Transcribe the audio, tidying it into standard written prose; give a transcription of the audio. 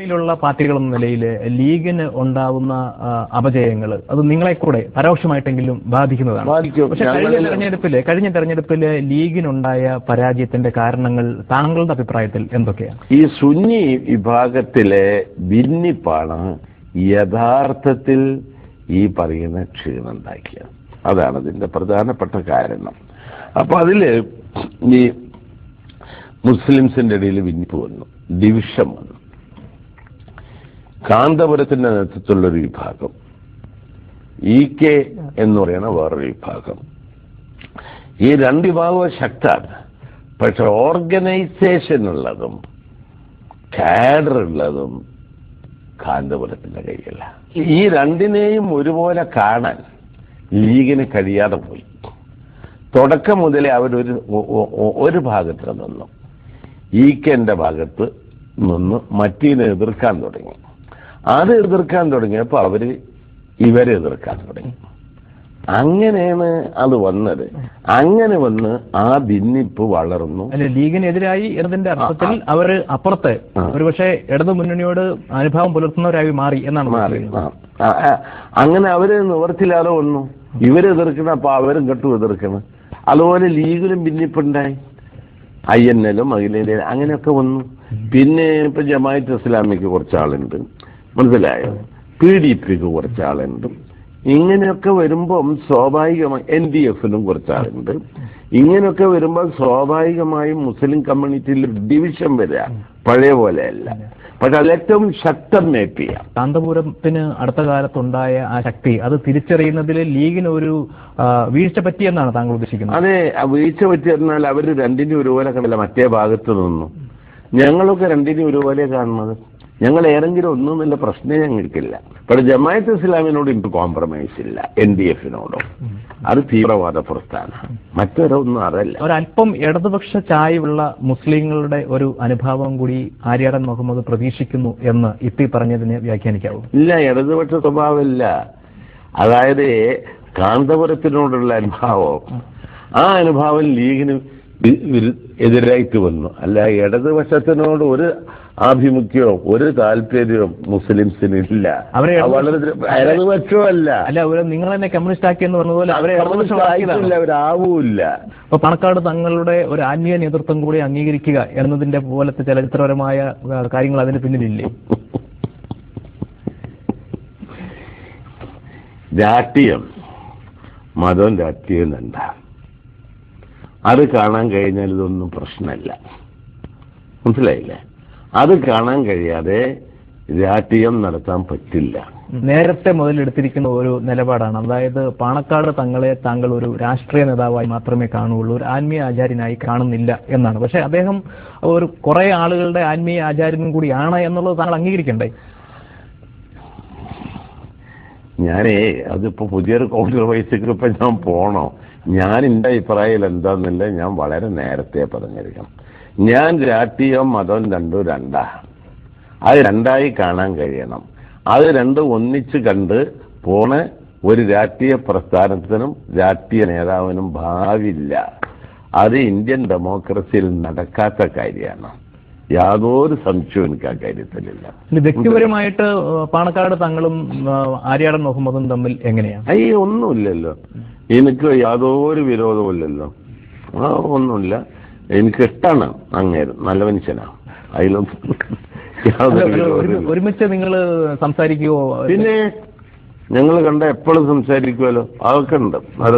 മുന്നണിയിലുള്ള പാർട്ടികൾ എന്ന നിലയിൽ ലീഗിന് ഉണ്ടാവുന്ന അപജയങ്ങൾ അത് നിങ്ങളെ കൂടെ പരോക്ഷമായിട്ടെങ്കിലും ബാധിക്കുന്നതാണ്. പക്ഷെ കഴിഞ്ഞ തെരഞ്ഞെടുപ്പില് ലീഗിനുണ്ടായ പരാജയത്തിന്റെ കാരണങ്ങൾ താങ്കളുടെ അഭിപ്രായത്തിൽ എന്തൊക്കെയാണ്? ഈ സുന്നി വിഭാഗത്തിലെ ഭിന്നിപ്പാണ് യഥാർത്ഥത്തിൽ ഈ പറയുന്ന ക്ഷീണമുണ്ടാക്കിയത്. അതാണ് അതിന്റെ പ്രധാനപ്പെട്ട കാരണം. അപ്പൊ അതില് ഈ മുസ്ലിംസിന്റെ ഇടയിൽ ഭിന്നിപ്പ് വന്നു, ഡിവിഷൻ വന്നു. കാന്തപുരത്തിന്റെ നേതൃത്വത്തിലുള്ളൊരു വിഭാഗം, EK എന്ന് പറയുന്ന വേറൊരു വിഭാഗം. ഈ രണ്ട് വിഭാഗവും ശക്തമാണ്. പക്ഷെ ഓർഗനൈസേഷൻ ഉള്ളതും കാഡർ ഉള്ളതും കാന്തപുരത്തിന്റെ കയ്യില്ല. ഈ രണ്ടിനെയും ഒരുപോലെ കാണാൻ ലീഗിന് കഴിയാതെ പോയി. തുടക്കം മുതലേ ഒരു ഭാഗത്ത് നിന്നു, EKന്റെ ഭാഗത്ത് നിന്ന് മറ്റീനെ എതിർക്കാൻ തുടങ്ങി. അത് എതിർക്കാൻ തുടങ്ങിയപ്പോൾ ഇവരെ എതിർക്കാൻ തുടങ്ങി. അങ്ങനെയാണ് അത് വന്നത്. അങ്ങനെ വന്ന് ആ ഭിന്നിപ്പ് വളർന്നു. അല്ലെ, ലീഗിനെതിരായി എന്നതിന്റെ അർത്ഥത്തിൽ അവർ അപ്പുറത്ത് ഒരുപക്ഷെ ഇടതു മുന്നണിയോട് അനുഭാവം പുലർത്തുന്നവരായി മാറി എന്നാണ്. അങ്ങനെ അവര് നിവർത്തില്ലാതെ വന്നു. ഇവരെതിർക്കണം, അപ്പൊ അവരും കെട്ടു എതിർക്കണം. അതുപോലെ ലീഗിലും ഭിന്നിപ്പുണ്ടായി. INL-ഉം അഖിലേന്ത്യ അങ്ങനെയൊക്കെ വന്നു. പിന്നെ ഇപ്പൊ ജമാഅത്ത് ഇസ്ലാമിക്ക് കുറച്ചാളുണ്ട്, മനസ്സിലായോ? PDPക്ക് കുറച്ചാളുണ്ട്. ഇങ്ങനെയൊക്കെ വരുമ്പം സ്വാഭാവികമായി NDF-നും കുറച്ചാളുണ്ട്. ഇങ്ങനെയൊക്കെ വരുമ്പോൾ സ്വാഭാവികമായും മുസ്ലിം കമ്മ്യൂണിറ്റിയിൽ ഡിവിഷൻ വരിക, പഴയ പോലെയല്ല. പക്ഷെ അതിലേറ്റവും ശക്തം മേപ്പ് ചെയ്യാം. കാന്തപുരത്തിന് അടുത്ത കാലത്തുണ്ടായ ആ ശക്തി അത് തിരിച്ചറിയുന്നതിൽ ലീഗിന് ഒരു വീഴ്ച പറ്റിയെന്നാണ് താങ്കൾ ഉദ്ദേശിക്കുന്നത്? അതെ, വീഴ്ച പറ്റിയെന്നാൽ അവർ രണ്ടിനും ഒരുപോലെ കണ്ടില്ല. മറ്റേ ഭാഗത്ത് നിന്നു ഞങ്ങളൊക്കെ രണ്ടിനും ഒരുപോലെ കാണുന്നത്. ഞങ്ങൾ ഏതെങ്കിലും ഒന്നുമില്ല, പ്രശ്നം ഞങ്ങൾക്കില്ല. പക്ഷെ ജമാഅത്ത് ഇസ്ലാമിനോട് എനിക്ക് കോംപ്രമൈസ് ഇല്ല, NDF-നോടോ. അത് തീവ്രവാദ പ്രസ്ഥാനം, മറ്റൊരൊന്നും അതല്ല. ഒരല്പം ഇടതുപക്ഷ ചായവുള്ള മുസ്ലിങ്ങളുടെ ഒരു അനുഭാവം കൂടി ആര്യാടൻ മുഹമ്മദ് പ്രതീക്ഷിക്കുന്നു എന്ന് ഇപ്പി പറഞ്ഞതിനെ വ്യാഖ്യാനിക്കാവൂ? ഇല്ല, ഇടതുപക്ഷ സ്വഭാവമില്ല. അതായത് കാന്തപുരത്തിനോടുള്ള അനുഭാവം, ആ അനുഭാവം ലീഗിന് എതിരായിട്ട് വന്നു. അല്ല, ഇടതുപക്ഷത്തിനോട് ഒരു ആഭിമുഖ്യവും ഒരു താല്പര്യവും മുസ്ലിംസിന് ഇല്ല. വളരെ ഇടതുപക്ഷമല്ല. അല്ല, നിങ്ങൾ തന്നെ കമ്മ്യൂണിസ്റ്റ് ആക്കിയെന്ന് പറഞ്ഞതുപോലെ അവരാവൂല്ല. അപ്പൊ പാണക്കാട് തങ്ങളുടെ ഒരു ആത്മീയ നേതൃത്വം കൂടി അംഗീകരിക്കുക എന്നതിന്റെ പോലത്തെ ചരിത്രപരമായ കാര്യങ്ങൾ അതിന് പിന്നിലില്ലേ? രാഷ്ട്രീയം, മതവും രാഷ്ട്രീയം എന്താ, അത് കാണാൻ കഴിഞ്ഞാൽ ഇതൊന്നും പ്രശ്നമല്ല. മനസ്സിലായില്ലേ? അത് കാണാൻ കഴിയാതെ രാഷ്ട്രീയം നടത്താൻ പറ്റില്ല. നേരത്തെ മുതലെടുത്തിരിക്കുന്ന ഒരു നിലപാടാണ്. അതായത് പാണക്കാട് താങ്കൾ ഒരു രാഷ്ട്രീയ നേതാവായി മാത്രമേ കാണുകയുള്ളൂ, ഒരു ആത്മീയ ആചാര്യനായി കാണുന്നില്ല എന്നാണ്. പക്ഷെ അദ്ദേഹം ഒരു കുറെ ആളുകളുടെ ആത്മീയ ആചാര്യനും കൂടിയാണ് എന്നുള്ളത് താങ്കൾ അംഗീകരിക്കണ്ടേ? അതിപ്പോ പുതിയൊരു കോൺട്രവേഴ്സിക്ക് ഇപ്പൊ ഞാൻ പോണോ? ഞാൻ എന്റെ അഭിപ്രായം എന്താന്നില്ല ഞാൻ വളരെ നേരത്തെ പറഞ്ഞിരിക്കണം. ഞാൻ രാഷ്ട്രീയവും മതവും രണ്ടാ. അത് രണ്ടായി കാണാൻ കഴിയണം. അത് രണ്ടും ഒന്നിച്ച് കണ്ട് പോണ ഒരു രാഷ്ട്രീയ പ്രസ്ഥാനത്തിനും രാഷ്ട്രീയ നേതാവിനും ഭാവിയില്ല. അത് ഇന്ത്യൻ ഡെമോക്രസിയിൽ നടക്കാത്ത കാര്യമാണ്. യാതൊരു സംശയവും എനിക്ക് ആ കാര്യത്തിലില്ല. വ്യക്തിപരമായിട്ട് പാണക്കാട് തങ്ങളും ആര്യാടൻ മുഹമ്മദും തമ്മിൽ എങ്ങനെയാണ്? ഒന്നുമില്ലല്ലോ, എനിക്ക് യാതൊരു വിരോധമില്ലല്ലോ. ഒന്നുമില്ല, എനിക്ക് ഇഷ്ടമാണ്. അങ്ങേര് നല്ല മനുഷ്യനാണ്, അതിലൊന്നും ഒരുമിച്ച് നിങ്ങൾ സംസാരിക്കുവോ? പിന്നെ ഞങ്ങൾ കണ്ട എപ്പോഴും സംസാരിക്കുമല്ലോ, അതൊക്കെ ഉണ്ട്. അത്